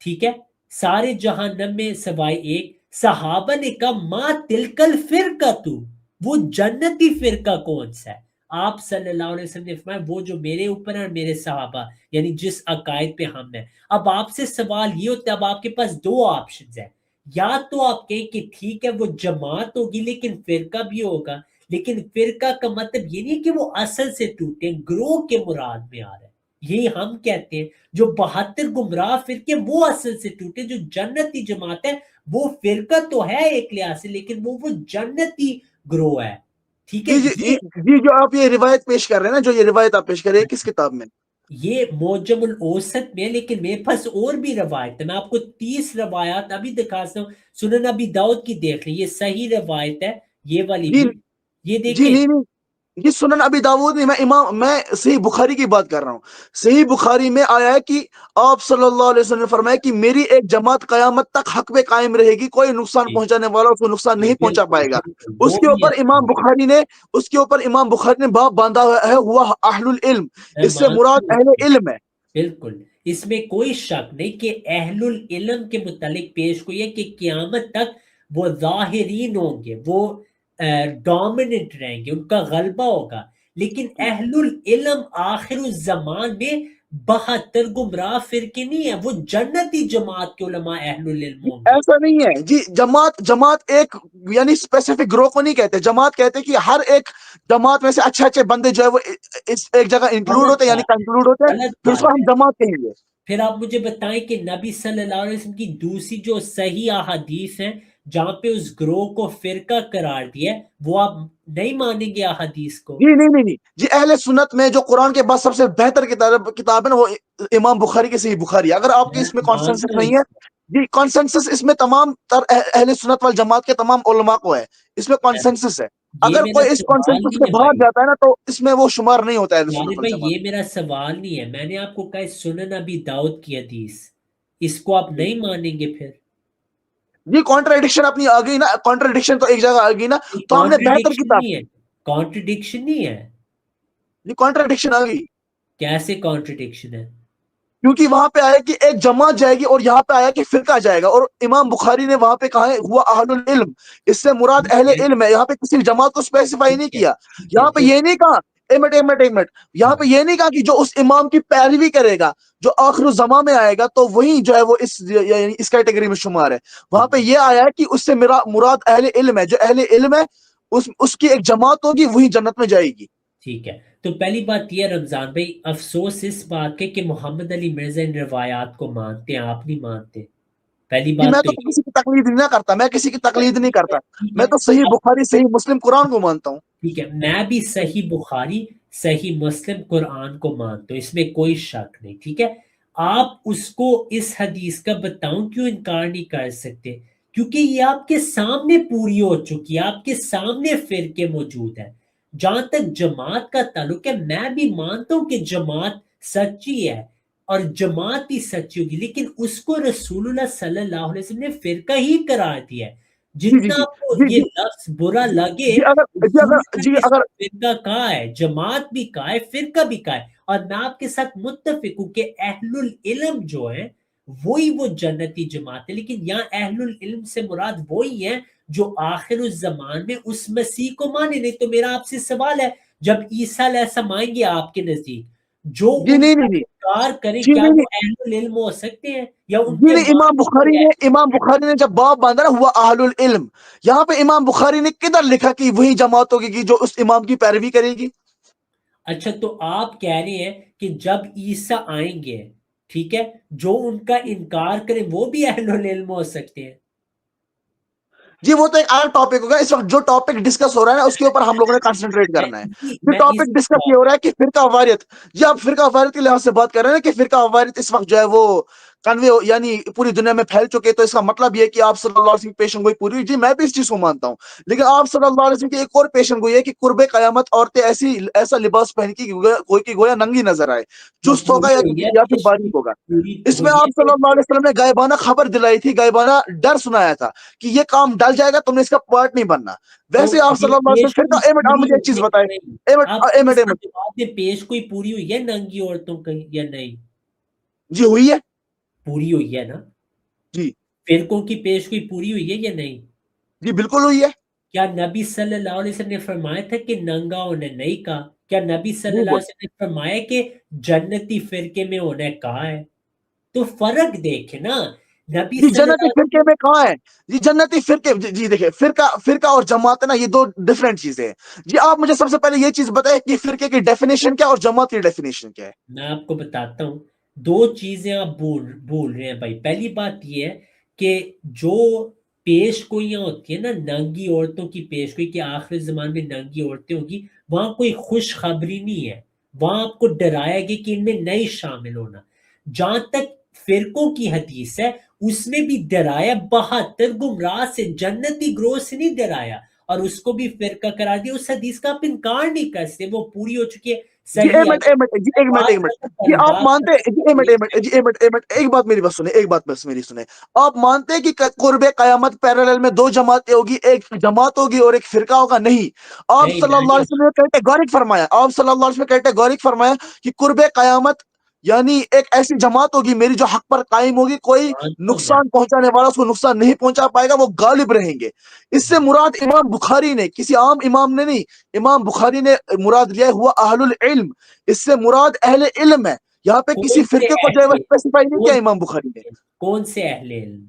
ٹھیک ہے، سارے جہنم میں سوائے ایک. صحابہ نے کہا ما تلک الفرقہ، تو وہ جنتی فرقہ کون سا ہے؟ آپ صلی اللہ علیہ وسلم نے فرمایا وہ جو میرے اوپر اور میرے صحابہ یعنی جس عقائد پہ ہم ہیں. اب آپ سے سوال یہ ہوتا ہے، اب آپ کے پاس دو آپشنز ہیں، یا تو آپ کہیں کہ ٹھیک ہے وہ جماعت ہوگی لیکن فرقہ بھی ہوگا، لیکن فرقہ کا مطلب یہ نہیں کہ وہ اصل سے ٹوٹے، گروہ کے مراد میں آ رہا ہے. یہی ہم کہتے ہیں جو 72 گمراہ فرقے وہ اصل سے ٹوٹے. جو جنتی جماعت ہے وہ فرقہ تو ہے ایک لحاظ سے، لیکن وہ جنتی گروہ ہے. ٹھیک ہے. جی جی جی جو آپ یہ روایت پیش کر رہے ہیں نا، جو یہ روایت آپ پیش کر رہے ہیں کس کتاب میں؟ یہ موجم الاوسط میں، لیکن میرے پاس اور بھی روایت ہے، میں آپ کو 30 روایات ابھی دکھا سکتا ہوں. سنن ابی داؤد کی دیکھ لیں، یہ صحیح روایت ہے یہ والی جی بھی. یہ جی دیکھیں نہیں یہ سنن ابی داؤد نہیں، میں صحیح بخاری کی بات کر رہا ہوں. صحیح بخاری میں آیا ہے کہ آپ صلی اللہ علیہ وسلم نے فرمایا کہ میری ایک جماعت قیامت تک حق پہ قائم رہے گی، کوئی نقصان جی پہنچانے والا اس کو نقصان نہیں پہنچا بالکل پائے گا. بالکل، اس وہ کے بھی اوپر امام بخاری نے باب باندھا ہے ہوا اہل العلم، میں اس سے مانتا مراد ہوں. اہل علم ہے. بالکل، اس میں کوئی شک نہیں کہ اہل العلم کے متعلق پیش گوئی ہے کہ قیامت تک وہ ظاہرین ہوں گے، وہ ڈومیننٹ رہیں گے، ان کا غلبہ ہوگا. لیکن اہل العلم آخر الزمان میں 72 گمراہ فرقے نہیں ہیں، وہ جنتی جماعت کے علماء اہل العلم ہوں گے. ایسا نہیں ہے جی. جماعت ایک یعنی اسپیسیفک گروہ کو نہیں کہتے. جماعت کہتے کہ ہر ایک جماعت میں سے اچھے اچھے بندے جو ہے وہ اس ایک جگہ انکلوڈ غلط ہوتے ہیں، یعنی بات ہے، کنکلوڈ ہوتے ہیں، غلط پھر اس بات کو ہم ہے. جماعت کہیں گے. پھر آپ مجھے بتائیں کہ نبی صلی اللہ علیہ وسلم کی دوسری جو صحیح احادیث ہیں جہاں پہ اس گروہ کو فرقہ قرار دیا ہے، وہ آپ نہیں مانیں گے احادیث کو؟ جی نہیں جی اہل سنت میں جو قرآن کے بعد سب سے بہتر کتاب ہے نا وہ امام بخاری کی صحیح بخاری. اگر آپ کی میں اس میں مانتا کانسنسس ہوں نہیں ہے، جی کانسنسس اس میں تمام تر اہل سنت والجماعت کے تمام علماء کو ہے، اس میں کانسنسس ہے. یہ اگر میرا کوئی اس سوال کانسنسس نہیں سے ہے باہر بھائی. جاتا ہے نا تو اس میں وہ شمار نہیں ہوتا ہے اہل سنت یعنی بھائی والجماعت. یہ میرا سوال نہیں ہے، میں نے آپ کو کہا سنن ابی داؤد کی حدیث، اس کو آپ نہیں مانیں گے پھر؟ جی کانٹراڈکشن اپنی آ گئی نا، کانٹراڈکشن تو ایک جگہ آ گئی نا، یہ تو ہم نے بہتر کانٹرڈکشن کتاب. نہیں ہے، کانٹرڈکشن نہیں ہے. جی کانٹراڈکشن آ گئی کیسے کانٹرڈکشن ہے؟ کیونکہ وہاں پہ آیا کہ ایک جماعت جائے گی اور یہاں پہ آیا کہ فرقہ جائے گا، اور امام بخاری نے وہاں پہ کہا ہے ہوا اہل العلم، اس سے مراد اہل علم ہے. یہاں پہ کسی جماعت کو اسپیسیفائی نہیں ٹھیک ہے کیا. ٹھیک ہے یہاں پہ تو یہ نہیں کہا ایک منٹ یہاں پہ یہ نہیں کہا کہ جو اس امام کی پیروی کرے گا جو آخر الزمان میں آئے گا تو وہی جو ہے وہ اس کیٹیگری میں شمار ہے. وہاں پہ یہ آیا ہے کہ اس سے مراد اہل علم ہے، جو اہل علم ہے اس کی ایک جماعت ہوگی وہی جنت میں جائے گی. ٹھیک ہے، تو پہلی بات یہ ہے رمضان بھائی، افسوس اس بات کے کہ محمد علی مرزا ان روایات کو مانتے ہیں، آپ نہیں مانتے، پہلی جی بات میں تو تو یہ کسی کی تقلید نہیں کرتا، میں کسی کی تقلید نہیں کرتا، ٹھیک میں ہے تو صحیح بخاری صحیح مسلم قرآن کو مانتا ہوں. ٹھیک ہے، میں بھی صحیح بخاری صحیح مسلم قرآن کو مانتا ہوں، اس میں کوئی شک نہیں، ٹھیک ہے. آپ اس کو اس حدیث کا بتاؤں کیوں انکار نہیں کر سکتے، کیونکہ یہ آپ کے سامنے پوری ہو چکی ہے، آپ کے سامنے فرقے موجود ہیں. جہاں تک جماعت کا تعلق ہے، میں بھی مانتا ہوں کہ جماعت سچی ہے اور جماعت ہی سچی ہوگی، لیکن اس کو رسول اللہ صلی اللہ علیہ وسلم نے فرقہ ہی قرار دیا ہے. جی جی جتنا جی آپ کو جی یہ جی لفظ برا لگے، جی رسول اللہ جی نے اس اگر کو فرقہ کہا ہے، جماعت بھی کہا ہے، فرقہ بھی کہا ہے. اور میں آپ کے ساتھ متفق ہوں کہ اہل العلم جو ہیں وہی وہ جنتی جماعت ہے، لیکن یہاں اہل العلم سے مراد وہی ہیں جو آخر الزمان میں اس مسیح کو مانے. نہیں تو میرا آپ سے سوال ہے، جب عیسیٰ علیہ السلام آئیں گے آپ کے نزدیک، جو جی ان نہیں کا نہیں نہیں انکار کرے جی کیا نہیں وہ نہیں اہل العلم ہو سکتے ہیں یا ان جی کے نہیں معنی کوئی ہے؟ امام بخاری نے جب باب باندھا نا ہوا اہل العلم، یہاں پہ امام بخاری نے کدھر لکھا کہ وہی جماعت ہوگی کہ جو اس امام کی پیروی کرے گی؟ اچھا، تو آپ کہہ رہے ہیں کہ جب عیسیٰ آئیں گے، ٹھیک ہے، جو ان کا انکار کریں وہ بھی اہل العلم ہو سکتے ہیں؟ جی وہ تو ایک الگ ٹاپک ہوگا، اس وقت جو ٹاپک ڈسکس ہو رہا ہے نا اس کے اوپر ہم لوگوں نے کنسنٹریٹ کرنا ہے. جو میں اس ٹاپک ڈسکس یہ ہو رہا ہے کہ فرقہ واریت، جی آپ فرقہ واریت کے لحاظ سے بات کر رہے ہیں کہ فرقہ واریت اس وقت جو ہے وہ کنوے یعنی پوری دنیا میں پھیل چکے، تو اس کا مطلب یہ ہے کہ آپ صلی اللہ علیہ وسلم کی پیشن گوئی پوری ہوئی. جی میں بھی اس چیز کو مانتا ہوں، لیکن آپ صلی اللہ علیہ وسلم کی ایک اور پیشن گوئی ہے کہ قرب قیامت عورتیں ایسا لباس پہن کی کوئی گویا ننگی نظر آئے، وہ چست ہوگا پوری ہوئی ہے، یا پھر پیش باریک ہوگا. پوری اس میں ہوئی آپ صلی ہے. اللہ علیہ وسلم نے غائبانہ خبر دلائی تھی، غائبانہ ڈر سنایا تھا کہ یہ کام ڈل جائے گا، تم نے اس کا پارٹ نہیں بننا. تو ویسے آپ صلی یہ اللہ علیہ پیش وسلم پھر کوئی آپ پوری مجھے ایک چیز ہوئی ہے بتائیں. یا نہیں؟ آپ کو اس ایمٹ کے ایمٹ جواب میں پیش کوئی پوری ہوئی ہے ننگی عورتوں کی یا نہیں؟ جی ہوئی ہے. پوری ہوئی ہے نا؟ جی فرقوں کی پیش کوئی پوری ہوئی ہے یا نہیں؟ جی بالکل ہوئی ہے. کیا نبی صلی اللہ علیہ وسلم نے فرمایا تھا کہ ننگا ہونے نہیں کہا؟ کیا نبی صلی نہیں اللہ بول علیہ وسلم نے فرمایا کہ جنتی فرقے میں ہونے کہا ہے؟ تو فرق دیکھیں نا، نبی جی صلی اللہ جنتی علیہ فرقے وسلم. میں کہاں ہے؟ جی جنتی فرقے جی دیکھیں، فرقہ اور جماعت ہے نا، یہ دو ڈفرینٹ چیزیں ہیں. جی آپ مجھے سب سے پہلے یہ چیز بتائیں کہ فرقے کی ڈیفینیشن کیا اور جماعت کی ڈیفینیشن کیا ہے؟ میں آپ کو بتاتا ہوں، دو چیزیں آپ بھول رہے ہیں بھائی. پہلی بات یہ ہے کہ جو پیش گوئیاں ہوتی ہیں نا، ننگی عورتوں کی پیش گوئی کہ آخر زمان میں ننگی عورتیں ہوگی، وہاں کوئی خوشخبری نہیں ہے، وہاں آپ کو ڈرایا گیا کہ ان میں نہیں شامل ہونا. جہاں تک فرقوں کی حدیث ہے، اس میں بھی ڈرایا 72 گمراہ سے، جنتی گروہ سے نہیں ڈرایا، اور اس کو بھی فرقہ قرار دیا. اس حدیث کا آپ انکار نہیں کر سکتے، وہ پوری ہو چکی ہے. جی صحیح ہے. ایک منٹ جی آپ مانتے ایک بات میری بات سنیں، ایک بات بس میری سنیں. آپ مانتے ہیں کہ قرب قیامت پیرالل میں دو جماعتیں ہوگی، ایک جماعت ہوگی اور ایک فرقہ ہوگا؟ نہیں. آپ نہیں صلی میں اللہ علیہ نہیں وسلم نے کیٹیگورک فرمایا، آپ صلی اللہ علیہ وسلم نے کیٹیگورک فرمایا کہ قرب قیامت یعنی ایک ایسی جماعت ہوگی میری جو حق پر قائم ہوگی، کوئی مانتا ہوں میں. نقصان پہنچانے والا اس کو نقصان نہیں پہنچا پائے گا، وہ غالب رہیں گے. اس سے مراد امام بخاری نے، کسی عام امام نے نہیں، امام بخاری نے مراد لیا ہوا اہل العلم. اس سے مراد اہل علم ہے، یہاں پہ کسی کون سے فرقے کو جو ہے وہ اہل اسپیسیفائی نہیں کیا کون امام بخاری نے. کون سے اہل علم؟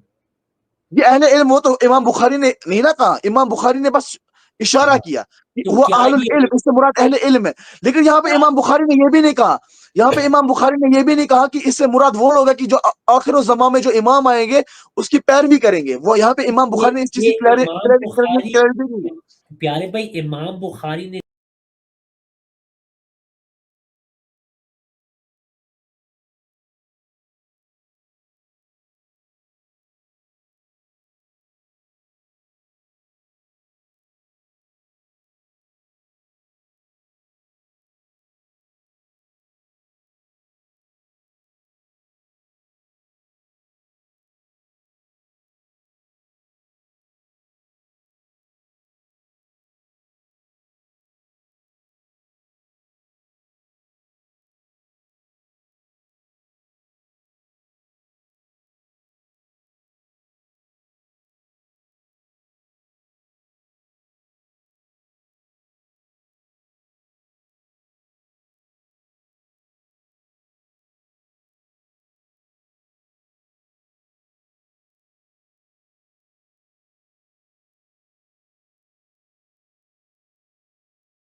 یہ اہل علم وہ تو امام بخاری نے نہیں نہ کہا، امام بخاری نے بس اشارہ ہاں، کیا کہ تو وہ کیا اہل یہ العلم، اس سے مراد اہل علم ہے. لیکن یہاں پہ امام بخاری نے یہ بھی نہیں کہا، یہاں پہ امام بخاری نے یہ بھی نہیں کہا کہ اس سے مراد وہ لوگ ہیں کہ جو آخر الزمان میں جو امام آئیں گے اس کی پیروی کریں گے. وہ یہاں پہ امام یہ بخاری نے اس چیز کی یہ امام بخاری، کلیئرٹی نہیں. پیارے بھائی، امام بخاری نے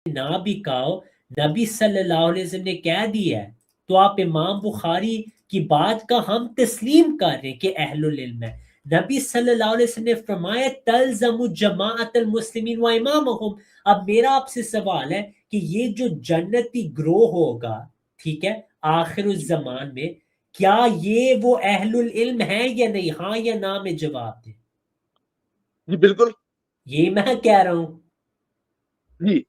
نہ بھی کہا ہو نبی صلی اللہ علیہ وسلم نے کہہ دیا ہے، تو آپ امام بخاری کی بات کا ہم تسلیم کر رہے ہیں کہ اہل العلم ہے۔ نبی صلی اللہ علیہ وسلم نے فرمایا تلزم جماعت المسلمین و امامہم۔ اب میرا آپ سے سوال ہے کہ یہ جو جنتی گروہ ہوگا، ٹھیک ہے، آخر الزمان میں، کیا یہ وہ اہل العلم ہیں یا نہیں؟ ہاں یا نہ میں جواب دیں۔ جی بالکل یہ میں کہہ رہا ہوں۔ جی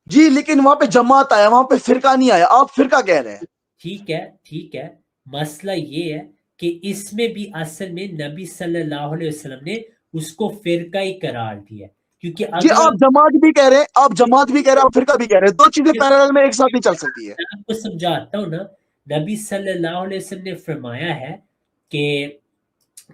جی، لیکن وہاں پہ جماعت آیا، وہاں پہ فرقہ نہیں آیا، آپ فرقہ کہہ رہے ہیں۔ ٹھیک ہے ٹھیک ہے، مسئلہ یہ ہے کہ اس میں بھی اصل میں نبی صلی اللہ علیہ وسلم نے اس کو فرقہ ہی قرار دیا، کیونکہ جی اگر آپ جماعت بھی کہہ رہے ہیں، آپ جماعت بھی کہہ رہے ہیں، آپ فرقہ بھی کہہ رہے ہیں، دو چیزیں پیرالل میں ایک ساتھ نہیں چل سکتی ہے۔ میں آپ کو سمجھاتا ہوں نا، نبی صلی اللہ علیہ وسلم نے فرمایا ہے کہ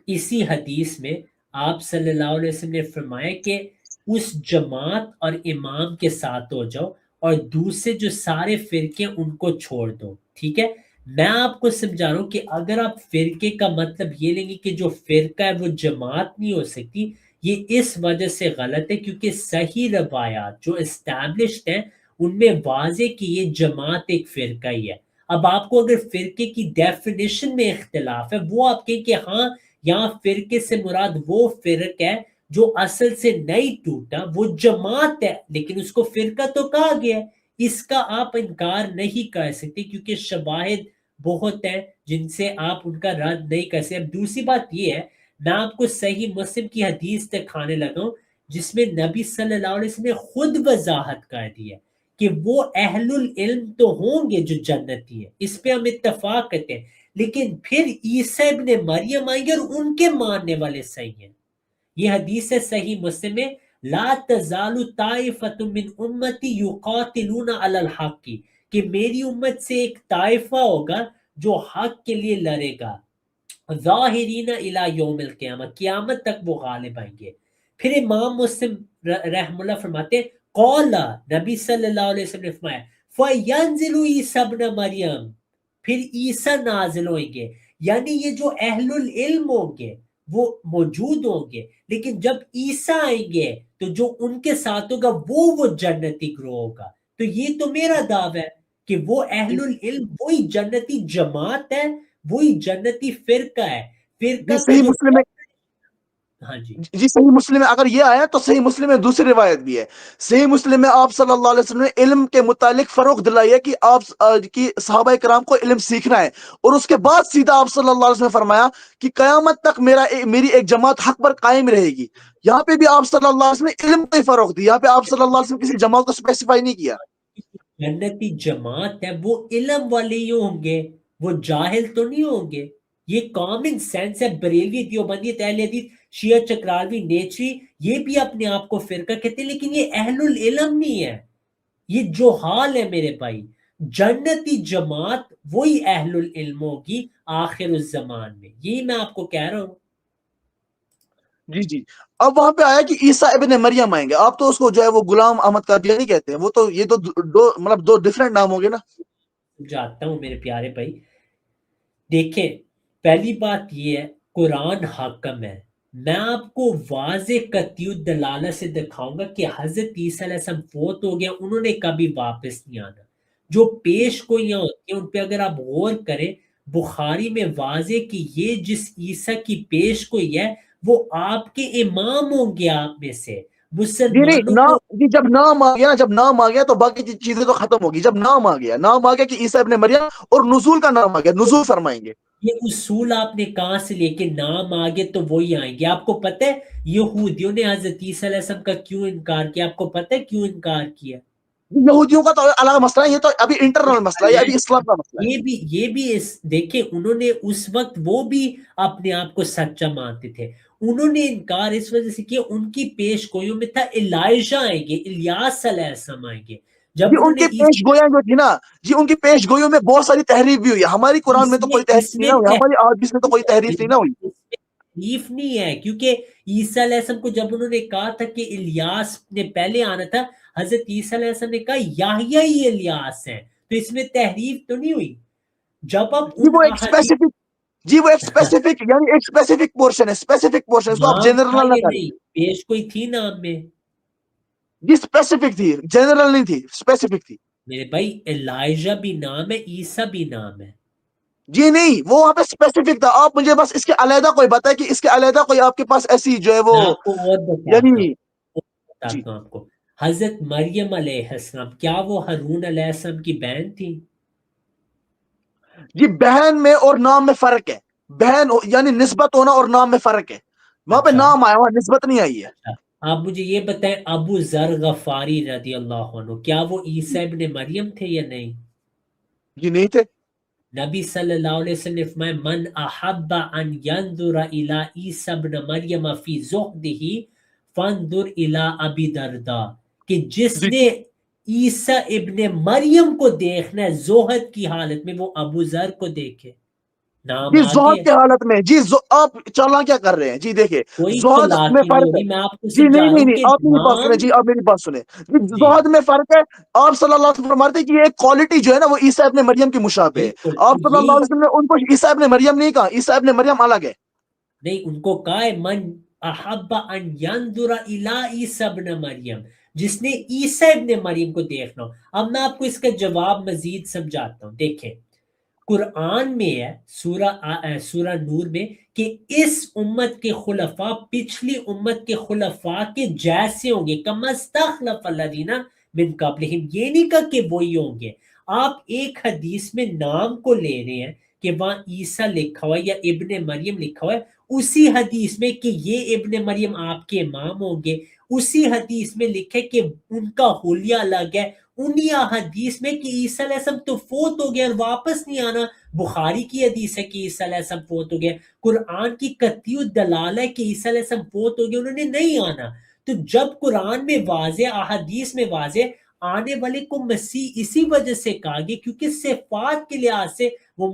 اسی حدیث میں آپ صلی اللہ علیہ وسلم نے فرمایا کہ اس جماعت اور امام کے ساتھ ہو جاؤ اور دوسرے جو سارے فرقے ان کو چھوڑ دو، ٹھیک ہے۔ میں آپ کو سمجھا رہا ہوں کہ اگر آپ فرقے کا مطلب یہ لیں گے کہ جو فرقہ ہے وہ جماعت نہیں ہو سکتی، یہ اس وجہ سے غلط ہے کیونکہ صحیح روایات جو اسٹیبلشڈ ہیں ان میں واضح کہ یہ جماعت ایک فرقہ ہی ہے۔ اب آپ کو اگر فرقے کی ڈیفینیشن میں اختلاف ہے، وہ آپ کہیں کہ ہاں یہاں فرقے سے مراد وہ فرق ہے جو اصل سے نہیں ٹوٹا، وہ جماعت ہے، لیکن اس کو فرقہ تو کہا گیا ہے، اس کا آپ انکار نہیں کر سکتے کیونکہ شواہد بہت ہیں جن سے آپ ان کا رد نہیں کر سکتے۔ اب دوسری بات یہ ہے، میں آپ کو صحیح مسلم کی حدیث دکھانے لگا ہوں جس میں نبی صلی اللہ علیہ وسلم نے خود وضاحت کر دی ہے کہ وہ اہل العلم تو ہوں گے جو جنتی ہے، اس پہ ہم اتفاق کرتے ہیں، لیکن پھر عیسیٰ ابن مریم آئیں گے اور ان کے ماننے والے صحیح ہیں۔ یہ حدیث ہے صحیح مسلم میں، لا تزال طائفۃ من امتی یقاتلون علی الحق کی، کہ میری امت سے ایک طائفہ ہوگا جو حق کے لیے لڑے گا، ظاہرین الی یوم القیامہ، قیامت تک وہ غالب آئیں گے۔ پھر امام مسلم رحم اللہ فرماتے ہیں قال، نبی صلی اللہ علیہ وسلم نے فرمایا فینزل عیسیٰ ابن مریم، پھر عیسیٰ نازل ہوئیں گے، یعنی یہ جو اہل العلم ہوں گے وہ موجود ہوں گے، لیکن جب عیسیٰ آئیں گے تو جو ان کے ساتھ ہوگا وہ جنتی گروہ ہوگا۔ تو یہ تو میرا دعویٰ ہے کہ وہ اہل العلم وہی جنتی جماعت ہے، وہی جنتی فرقہ ہے، فرقہ جی کا صحیح جو مسلم میں، ہاں جی جی صحیح مسلم میں اگر یہ آیا تو صحیح مسلم میں دوسری روایت بھی ہے۔ صحیح مسلم میں آپ صلی اللہ علیہ وسلم نے علم کے متعلق فروغ دلائی ہے کہ آپ کی صحابہ کرام کو علم سیکھنا ہے، اور اس کے بعد سیدھا آپ صلی اللہ علیہ وسلم نے فرمایا کہ قیامت تک میری ایک جماعت حق پر قائم رہے گی۔ یہاں پہ بھی آپ صلی اللہ علیہ وسلم نے علم کو ہی فروغ دیا، یہاں پہ آپ صلی اللہ علیہ وسلم کسی جماعت کو اسپیسیفائی نہیں کیا۔ جنتی جماعت ہے وہ علم والے ہی ہوں گے، وہ جاہل تو نہیں ہوں گے۔ یہ کامن سینس ہے۔ بریلوی، دیوبندی، اہل حدیث، شیعہ، چکراروی، نیچری، یہ بھی اپنے آپ کو فرقہ کہتے ہیں، لیکن یہ اہل العلم نہیں ہے، یہ جو حال ہے میرے بھائی۔ جنتی جماعت وہی اہل العلم ہوگی آخر الزمان میں، یہی میں آپ کو کہہ رہا ہوں۔ جی جی، اب وہاں پہ آیا کہ عیسیٰ ابن مریم آئیں گے، آپ تو اس کو جو ہے وہ غلام احمد قادیانی کہتے ہیں، وہ تو یہ تو دو ڈیفرنٹ نام ہو گئے نا۔ جاتا ہوں میرے پیارے بھائی، دیکھیں پہلی بات یہ ہے قرآن حاکم ہے۔ میں آپ کو واضح قطعی دلالت سے دکھاؤں گا کہ حضرت عیسیٰ علیہ السلام فوت ہو گیا، انہوں نے کبھی واپس نہیں آنا۔ جو پیش گوئیاں ہوتی ہیں ان پہ اگر آپ غور کریں، بخاری میں واضح کہ یہ جس عیسیٰ کی پیش گوئی ہے وہ آپ کے امام ہوں گے، آپ میں سے جی نہیں، مسلمانوں کو۔ نام جی جب نام آ گیا، جب نام آ گیا تو باقی چیزیں تو ختم ہوگی۔ جب نام آ گیا کہ عیسیٰ ابن مریم، اور نزول کا نام آ گیا، نزول فرمائیں گے۔ یہ اصول آپ نے کہاں سے لے کے نام آگے تو وہی آئیں گے؟ آپ کو پتہ ہے یہودیوں نے حضرت عیسیٰ علیہ السلام کا کیوں انکار کیا؟ آپ کو پتہ ہے کیوں انکار کیا؟ یہودیوں کا تو الگ مسئلہ ہے، یہ تو ابھی انٹرنل مسئلہ ہے، یہ ابھی اسلام کا مسئلہ ہے۔ یہ بھی دیکھیں، انہوں نے اس وقت وہ بھی اپنے آپ کو سچا مانتے تھے، انہوں نے انکار اس وجہ سے کیا، ان کی پیش گوئیوں میں تھا الائجہ آئیں گے، الیاس علیہ السلام آئیں گے۔ جب جی انہوں ان نے کی پیش گویاں جو تھی نا، جی ان کی پیش گوئیوں میں بہت ساری تحریف بھی ہوئی ہے۔ ہماری قرآن میں تو کوئی اس تحریف نہیں میں نہ ہوئی، ہماری حدیث میں تو کوئی تحریف نہیں نہ ہوئی۔ تکلیف نہیں ہے، کیونکہ عیسیٰ علیہ السلام کو جب انہوں نے کہا تھا کہ الیاس نے پہلے آنا تھا، حضرت عیسیٰ علیہ السلام نے کہا یحییٰ ہی الیاس ہیں، تو اس میں تحریف تو نہیں ہوئی۔ جب آپ جی ان وہ ایک احادیث اسپیسیفک، جی وہ ایک اسپیسیفک، یعنی ایک اسپیسیفک پورشن ہے، اسپیسیفک پورشن، اس کو آپ نام تھا جنرل نہ یہ کریں۔ نہیں، پیش کوئی تھی نام میں؟ جی اسپیسیفک تھی، جنرل نہیں تھی، اسپیسیفک تھی۔ میرے بھائی الائجہ بھی نام ہے، عیسیٰ بھی نام ہے. جی نہیں، وہ وہاں پہ اسپیسیفک تھا. آپ مجھے بس اس کے علیحدہ کوئی بتائے کہ اس کے علیحدہ کوئی آپ کے پاس ایسی جو ہے وہ میں آپ کو اور بتاتا یعنی ہوں، جی آپ کو حضرت مریم علیہ السلام کیا وہ ہارون علیہ السلام کی بہن تھی؟ جی بہن میں اور نام میں فرق ہے. بہن یعنی نسبت ہونا اور نام میں فرق ہے. وہاں پہ اچھا نام آیا، وہاں نسبت نہیں آئی ہے. اچھا، آپ مجھے یہ بتائیں ابو ذر غفاری رضی اللہ عنہ کیا وہ عیسیٰ ابن مریم تھے یا نہیں؟ جی نہیں تھے. نبی صلی اللہ علیہ وسلم نے فرمایا من احب ان ينظر الى عیسی ابن مریم فی زہدہ فانظر الى ابی درداء، کہ جس جی نے عیسی ابن مریم کو دیکھنا ہے زہد کی حالت میں وہ ابو ذر کو دیکھے. نام جی آگے زہد کی حالت میں جی آپ چالاں کیا کر رہے ہیں. جی دیکھیے کوئی زہد میں چلاکی نہیں فرق ہے. ہوگی، میں آپ کو جی سمجھا نہیں رہا نہیں ہوں نہیں، کہ آپ میری بات سنیں. نام. جی آپ میری بات سنیں. جی جی زہد میں فرق ہے. آپ صلی اللہ علیہ وسلم فرماتے ہیں کہ یہ ایک کوالٹی جو ہے نا وہ عیسیٰ ابن مریم کی مشابہ ہے. بالکل آپ صلی اللہ یہی علیہ وسلم نے ان کو عیسیٰ ابن مریم نہیں کہا. عیسیٰ ابن مریم الگ ہے. نہیں، ان کو کہا ہے من احب ان ينظر الى عیسی ابن مریم، جس نے عیسی ابن مریم کو دیکھنا ہو. اب میں آپ کو اس کا جواب مزید سمجھاتا ہوں. دیکھیں قرآن میں ہے سورہ نور میں کہ اس امت کے خلفاء پچھلی امت کے خلفاء کے جیسے ہوں گے، کما استخلف الذین من قبلہم، یہ نہیں کہا کہ وہی ہوں گے. آپ ایک حدیث میں نام کو لے رہے ہیں کہ وہاں عیسیٰ لکھا ہوا ہے یا ابن مریم لکھا ہوا ہے، اسی حدیث میں کہ یہ ابن مریم آپ کے امام ہوں گے، اسی حدیث میں لکھے کہ ان کا حلیہ الگ ہے، انہی حدیث میں کہ عیسیٰ علیہ السلام تو فوت ہو گیا اور واپس نہیں آنا. بخاری کی حدیث ہے کہ عیسیٰ علیہ السلام فوت ہو گیا. قرآن کی قطعی دلال ہے کہ عیسیٰ علیہ السلام فوت ہو گیا، انہوں نے نہیں آنا. تو جب قرآن میں واضح، احادیث میں واضح، آنے والے کو مسیح اسی وجہ سے کہا گیا کیونکہ صفات کے لحاظ سے وہ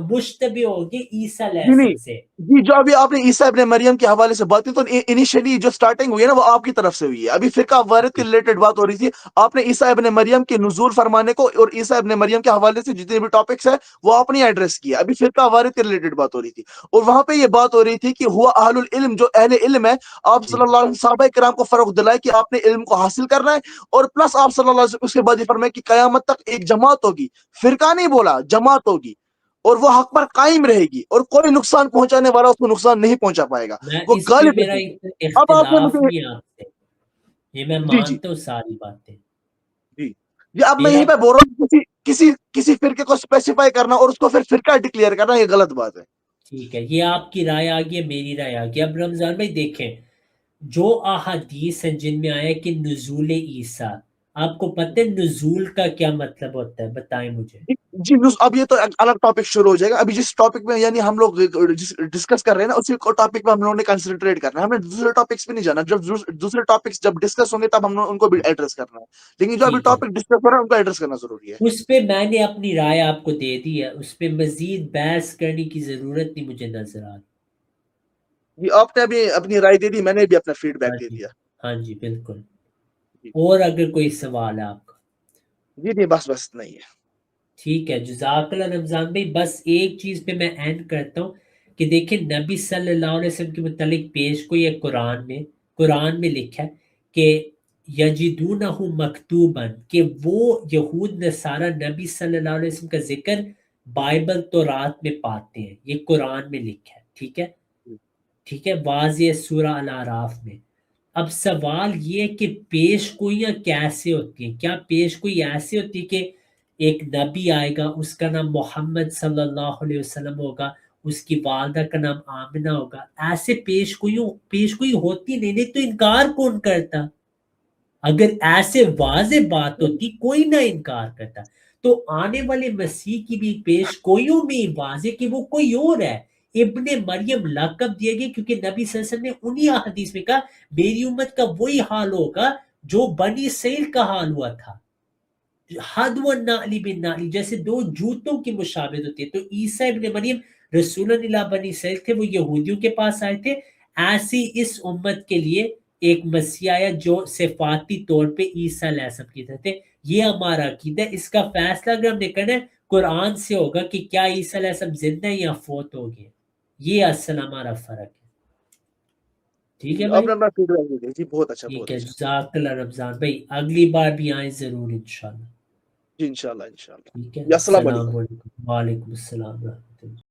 مشتبہ ہو گئے عیسیٰ علیہ جی نہیں. السلام سے. جی جو ابھی آپ نے عیسیٰ ابن مریم کے حوالے سے بات کی تو انیشلی جو سٹارٹنگ ہوئی ہے نا وہ آپ کی طرف سے ہوئی ہے. ابھی فرقہ وارث کے ریلیٹڈ بات ہو رہی تھی. آپ نے عیسیٰ ابن مریم کے نزول فرمانے کو اور عیسیٰ ابن مریم کے حوالے سے جتنے بھی ٹاپکس ہیں وہ آپ نے ایڈریس کیا. ابھی فرقہ وارث کے ریلیٹڈ بات ہو رہی تھی اور وہاں پہ یہ بات ہو رہی تھی کہ ہوا اہل العلم، جو اہل علم ہے، آپ صلی اللہ علیہ وسلم صحابہ کرام کو فروغ دلائے کہ آپ نے علم کو حاصل کرنا ہے. اور پلس آپ صلی اللہ علیہ وسلم اس کے بعد یہ فرمائے کہ قیامت تک ایک جماعت ہوگی، فرقہ نہیں بولا، جماعت ہوگی اور وہ حق پر قائم رہے گی اور کوئی نقصان پہنچانے والا اس کو نقصان نہیں پہنچا پائے گا، میں وہ اس پہ غالب میرا رہے گی. اب آپ نے اختلاف مجھے نہیں ہے آپ سے، یہ میں جی جی مانتا ہوں ساری باتیں. جی یہ اب میں میرا یہیں پہ بول رہا ہوں کسی فرقے کو اسپیسیفائی کرنا اور اس کو پھر فرقہ ڈکلیئر کرنا یہ غلط بات ہے. ٹھیک ہے، یہ آپ کی رائے آ گئی ہے، میری رائے آ گئی. اب رمضان بھائی دیکھیں جو احادیث ہیں جن میں آیا کہ نزول عیسیٰ، آپ کو پتہ ہے نزول کا کیا مطلب ہوتا ہے؟ بتائیں مجھے. جی اب یہ تو الگ ٹاپک شروع ہو جائے گا. ابھی جس ٹاپک میں یعنی ہم لوگ ڈسکس کر رہے ہیں نا اسی ٹاپک پہ ہم لوگوں نے کنسنٹریٹ کرنا ہے. ہمیں دوسرے ٹاپکس پہ نہیں جانا. جب دوسرے ٹاپکس جب ڈسکس ہوں گے تب ہم لوگ ان کو بھی ایڈریس کرنا ہے. لیکن جو ابھی ٹھیک ہے، ٹاپک ڈسکس ہو رہا ہے ان کو ایڈریس کرنا ضروری ہے. اس پہ میں نے اپنی رائے آپ کو دے دی ہے، اس پہ مزید بحث کرنے کی ضرورت نہیں مجھے نظر آ رہی. جی آپ نے ابھی اپنی رائے دے دی، میں نے بھی اپنا فیڈ ہاں بیک دے جی، دیا. ہاں جی بالکل. جی اور اگر کوئی سوال ہے آپ کا؟ جی نہیں بس نہیں ہے. ٹھیک ہے، جزاک اللہ رمضان بھائی. بس ایک چیز پہ میں اینڈ کرتا ہوں کہ دیکھیں نبی صلی اللہ علیہ وسلم کے متعلق پیش گوئی ہے قرآن میں لکھا ہے کہ یجدونہ مکتوباً، کہ وہ یہود نصارہ نبی صلی اللہ علیہ وسلم کا ذکر بائبل تورات میں پاتے ہیں. یہ قرآن میں لکھا ہے. ٹھیک ہے، واضح سورہ الاعراف میں. اب سوال یہ ہے کہ پیش گوئیاں کیسے ہوتی ہیں؟ کیا پیش گوئی ایسے ہوتی ہے کہ ایک نبی آئے گا، اس کا نام محمد صلی اللہ علیہ وسلم ہوگا، اس کی والدہ کا نام آمنہ ہوگا، ایسے پیش گوئی ہوتی نہیں تو انکار کون کرتا؟ اگر ایسے واضح بات ہوتی کوئی نہ انکار کرتا. تو آنے والے مسیح کی بھی پیش گوئیوں میں واضح کہ وہ کوئی اور ہے. ابن مریم لقب دیا گیا کیونکہ نبی صلی اللہ علیہ وسلم نے انہی حدیث میں کہا میری امت کا وہی حال ہوگا جو بنی اسرائیل کا حال ہوا تھا. حد و نعلی بن نعلی، جیسے دو جوتوں کی مشابہت ہوتی ہے. تو عیسیٰ ابن مریم رسول اللہ بنی اسرائیل تھے، وہ یہودیوں کے پاس آئے تھے. ایسی اس امت کے لیے ایک مسیح آیا جو صفاتی طور پہ عیسیٰ علیہ السلام کی طرح تھے. یہ ہمارا عقیدہ ہے. اس کا فیصلہ اگر ہم نے کرنا ہے قرآن سے ہوگا کہ کیا عیسیٰ علیہ السلام زندہ ہیں یا فوت ہو گئے. یہ اصل ہمارا فرق ہے. ٹھیک ہے آپ بھائی، نے اپنا فیڈ بیک دے دیا. جی بہت اچھا ٹھیک بہت ہے. اچھا. جزاک اللہ رمضان بھائی، اگلی بار بھی آئیں ضرور انشاءاللہ. جی انشاءاللہ انشاءاللہ ٹھیک ہے. السلام السلام علیکم. علیکم. وعلیکم السلام ورحمۃ اللہ.